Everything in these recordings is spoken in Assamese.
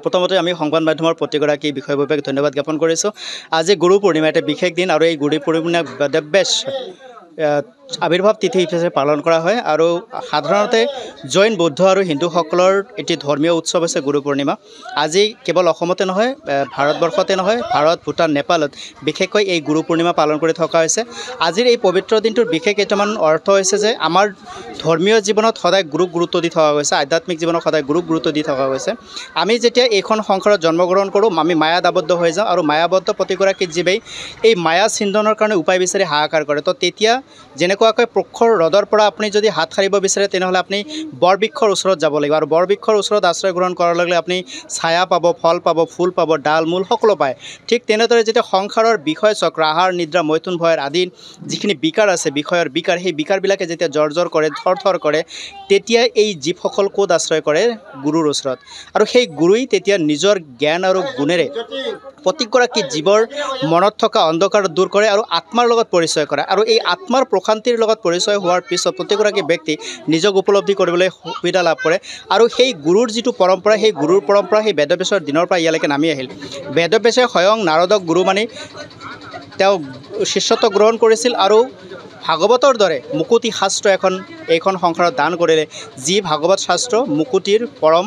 প্ৰথমতে আমি সংবাদ মাধ্যমৰ প্ৰতিগৰাকী বিষয়ববীয়াক ধন্যবাদ জ্ঞাপন কৰিছোঁ। আজি গুৰু পূৰ্ণিমা এটা বিশেষ দিন আৰু এই গুৰু পূৰ্ণিমা বেদব্যাস আবিৰ্ভাৱ তিথি হিচাপে পালন কৰা হয় আৰু সাধাৰণতে জৈন বৌদ্ধ আৰু হিন্দুসকলৰ এটি ধৰ্মীয় উৎসৱ হৈছে গুৰু পূৰ্ণিমা। আজি কেৱল অসমতে নহয়, ভাৰতবৰ্ষতে নহয়, ভাৰত, ভূটান, নেপালত বিশেষকৈ এই গুৰু পূৰ্ণিমা পালন কৰি থকা হৈছে। আজিৰ এই পবিত্ৰ দিনটোৰ বিশেষ কেইটামান অৰ্থ হৈছে যে আমাৰ ধৰ্মীয় জীৱনত সদায় গুৰুক গুৰুত্ব দি থকা হৈছে, আধ্যাত্মিক জীৱনত সদায় গুৰুক গুৰুত্ব দি থকা হৈছে। আমি যেতিয়া এইখন সংসাৰত জন্মগ্ৰহণ কৰোঁ, আমি মায়াত আবদ্ধ হৈ যাওঁ আৰু মায়াবদ্ধ প্ৰতিগৰাকী জীৱেই এই মায়া চিন্তনৰ কাৰণে উপায় বিচাৰি হাহাকাৰ কৰে। তো তেতিয়া যেনেকুৱাকৈ প্ৰখৰ ৰ'দৰ পৰা আপুনি যদি হাত সাৰিব বিচাৰে তেনেহ'লে আপুনি বৰবৃক্ষৰ ওচৰত যাব লাগিব আৰু বৰবৃক্ষৰ ওচৰত আশ্ৰয় গ্ৰহণ কৰাৰ লগে লগে আপুনি ছায়া পাব, ফল পাব, ফুল পাব, ডাল মূল সকলো পায়। ঠিক তেনেদৰে যেতিয়া সংসাৰৰ বিষয় চক্ৰ, আহাৰ নিদ্ৰা মৈথুন ভয়ৰ আদি যিখিনি বিকাৰ আছে, বিষয়ৰ বিকাৰ, সেই বিকাৰবিলাকে যেতিয়া জৰ্জৰ কৰে, থৰ কৰে, তেতিয়া এই জীৱসকল ক'ত আশ্ৰয় কৰে? গুৰুৰ ওচৰত। আৰু সেই গুৰুই তেতিয়া নিজৰ জ্ঞান আৰু গুণেৰে প্ৰতিগৰাকী জীৱৰ মনত থকা অন্ধকাৰ দূৰ কৰে আৰু আত্মাৰ লগত পৰিচয় কৰে। আৰু এই আত্মাৰ প্ৰশান্তিৰ লগত পৰিচয় হোৱাৰ পিছত প্ৰতিগৰাকী ব্যক্তি নিজক উপলব্ধি কৰিবলৈ সুবিধা লাভ কৰে। আৰু সেই গুৰুৰ যিটো পৰম্পৰা, সেই গুৰুৰ পৰম্পৰা সেই বেদব্যাসৰ দিনৰ পৰা ইয়ালৈকে নামি আহিল। বেদব্যাসে স্বয়ং নাৰদক গুৰু মানি তেওঁ শিষ্যত্ব গ্ৰহণ কৰিছিল আৰু ভাগৱতৰ দৰে মুকুতি শাস্ত্ৰ এইখন সংসাৰত দান কৰিলে, যি ভাগৱত শাস্ত্ৰ মুকুতিৰ পৰম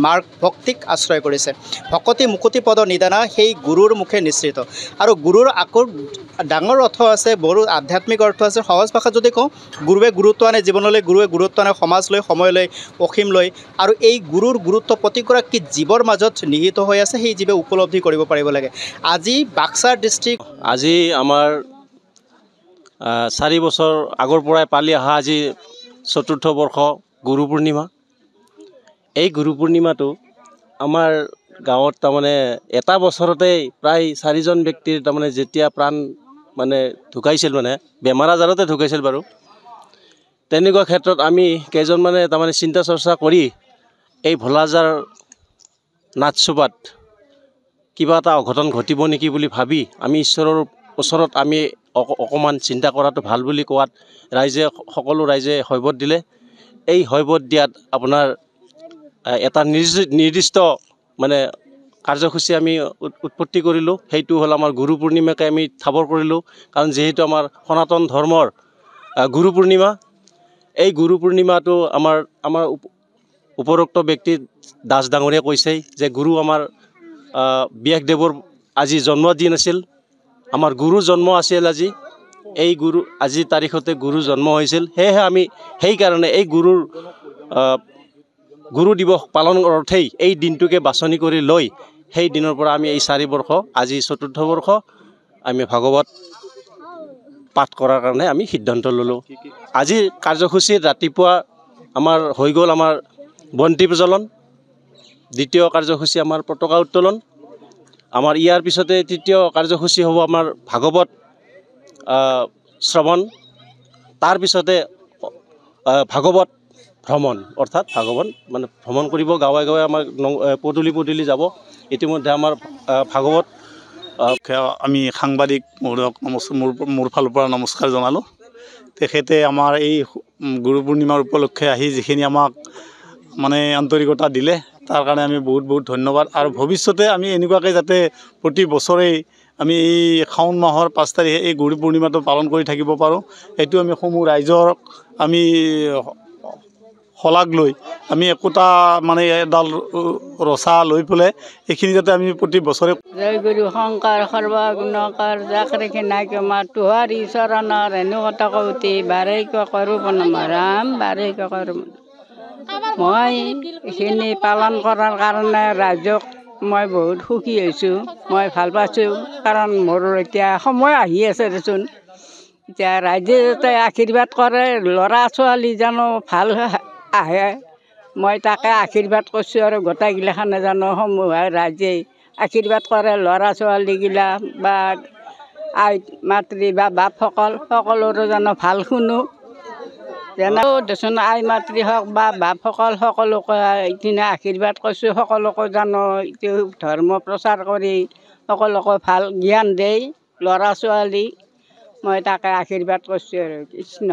মাৰ্গ ভক্তিক আশ্ৰয় কৰিছে। ভকতি মুকুতি পদ নিদানা সেই গুৰুৰ মুখে নিশ্চিত। আৰু গুৰুৰ আকৌ ডাঙৰ অৰ্থ আছে, বহু আধ্যাত্মিক অৰ্থ আছে। সহজ ভাষাত যদি কওঁ, গুৰুৱে গুৰুত্ব আনে জীৱনলৈ, গুৰুৱে গুৰুত্ব আনে সমাজলৈ, সময়লৈ, অসীমলৈ। আৰু এই গুৰুৰ গুৰুত্ব প্ৰতিগৰাকী জীৱৰ মাজত নিহিত হৈ আছে, সেই জীৱে উপলব্ধি কৰিব পাৰিব লাগে। আজি বাক্সাৰ ডিষ্ট্ৰিক্ট আজি আমাৰ 4 বছৰ আগৰ পৰাই পালি অহা আজি ৪ৰ্থ বৰ্ষ গুৰু পূৰ্ণিমা। এই গুৰু পূৰ্ণিমাটো আমাৰ গাঁৱত তাৰমানে এটা বছৰতেই প্ৰায় 4জন ব্যক্তিৰ তাৰমানে যেতিয়া প্ৰাণ মানে ঢুকাইছিল, মানে বেমাৰ আজাৰতে ঢুকাইছিল বাৰু। তেনেকুৱা ক্ষেত্ৰত আমি কেইজনমানে তাৰমানে চিন্তা চৰ্চা কৰি এই ভোলাজাৰ নাথচোপাত কিবা এটা অঘটন ঘটিব নেকি বুলি ভাবি আমি ঈশ্বৰৰ ওচৰত আমি অকণমান চিন্তা কৰাটো ভাল বুলি কোৱাত সকলো ৰাইজে হৈবত দিলে। এই হৈবত দিয়াত আপোনাৰ এটা নিৰ্দিষ্ট মানে কাৰ্যসূচী আমি উৎপত্তি কৰিলোঁ। সেইটো হ'ল আমাৰ গুৰু পূৰ্ণিমাকে আমি ঠাৱৰ কৰিলোঁ, কাৰণ যিহেতু আমাৰ সনাতন ধৰ্মৰ গুৰু পূৰ্ণিমা। এই গুৰু পূৰ্ণিমাটো আমাৰ উপৰোক্ত ব্যক্তি দাস ডাঙৰীয়াই কৈছে যে গুৰু আমাৰ ব্যাসদেৱৰ আজি জন্মদিন আছিল, আমাৰ গুৰু জন্ম আছিল আজি। এই গুৰু আজি তাৰিখতে গুৰু জন্ম হৈছিল। সেয়েহে আমি সেইকাৰণে এই গুৰু দিৱস পালন অৰ্থেই এই দিনটোকে বাছনি কৰি লৈ সেই দিনৰ পৰা আমি এই 4 বৰ্ষ আজি ৪ৰ্থ বৰ্ষ আমি ভাগৱত পাঠ কৰাৰ কাৰণে আমি সিদ্ধান্ত ল'লোঁ। আজিৰ কাৰ্যসূচীত ৰাতিপুৱা আমাৰ হৈ গ'ল আমাৰ বন্তি প্ৰজ্বলন, দ্বিতীয় কাৰ্যসূচী আমাৰ পতাকা উত্তোলন, আমাৰ ইয়াৰ পিছতে তৃতীয় কাৰ্যসূচী হ'ব আমাৰ ভাগৱত শ্ৰৱণ, তাৰ পিছতে ভাগৱত ভ্ৰমণ, অৰ্থাৎ ভাগৱত মানে ভ্ৰমণ কৰিব, গাঁৱে গাঁৱে আমাৰ পদূলি যাব। ইতিমধ্যে আমাৰ ভাগৱত আমি সাংবাদিক মহোদয়ক মোৰ ফালৰ পৰা নমস্কাৰ জনালোঁ। তেখেতে আমাৰ এই গুৰু পূৰ্ণিমাৰ উপলক্ষে আহি যিখিনি আমাক মানে আন্তৰিকতা দিলে, তাৰ কাৰণে আমি বহুত বহুত ধন্যবাদ। আৰু ভৱিষ্যতে আমি এনেকুৱাকৈ যাতে প্ৰতি বছৰেই আমি এই শাওণ মাহৰ 5 তাৰিখে এই গুৰু পূৰ্ণিমাটো পালন কৰি থাকিব পাৰোঁ, সেইটো আমি সমূহ ৰাইজৰ আমি শলাগ লৈ আমি একোটা মানে এডাল ৰচা লৈ পেলাই এইখিনি যাতে আমি প্ৰতি বছৰে জয় গুৰু শংকৰ সৰ্বগুণকাৰ যাক ৰাখি নাইকমা তোহাৰী চৰণৰ ৰেণুকতা কৌতি বাৰেক কৰো প্ৰণাম ৰাম বাৰেক কৰো। মই এইখিনি পালন কৰাৰ কাৰণে ৰাইজক মই বহুত সুখী হৈছোঁ, মই ভাল পাইছোঁ। কাৰণ মোৰ এতিয়া সময় আহি আছে দেচোন, এতিয়া ৰাইজে যাতে আশীৰ্বাদ কৰে ল'ৰা ছোৱালী জানো ভাল আহে, মই তাকে আশীৰ্বাদ কৰিছোঁ। আৰু গোটেইগিলাখানে জানো সমূহে ৰাইজে আশীৰ্বাদ কৰে ল'ৰা ছোৱালীগিলা বা আই মাতৃ বা বাপসকল সকলোৰে জানো ভাল শুনো। যেনে দেচোন আই মাতৃ হওক বা বাপসকল সকলোকে এইদিনা আশীৰ্বাদ কৰিছোঁ, সকলোকে জানো এইটো ধৰ্ম প্ৰচাৰ কৰি সকলোকে ভাল জ্ঞান দেই ল'ৰা ছোৱালী, মই তাকে আশীৰ্বাদ কৰিছোঁ আৰু কৃষ্ণ।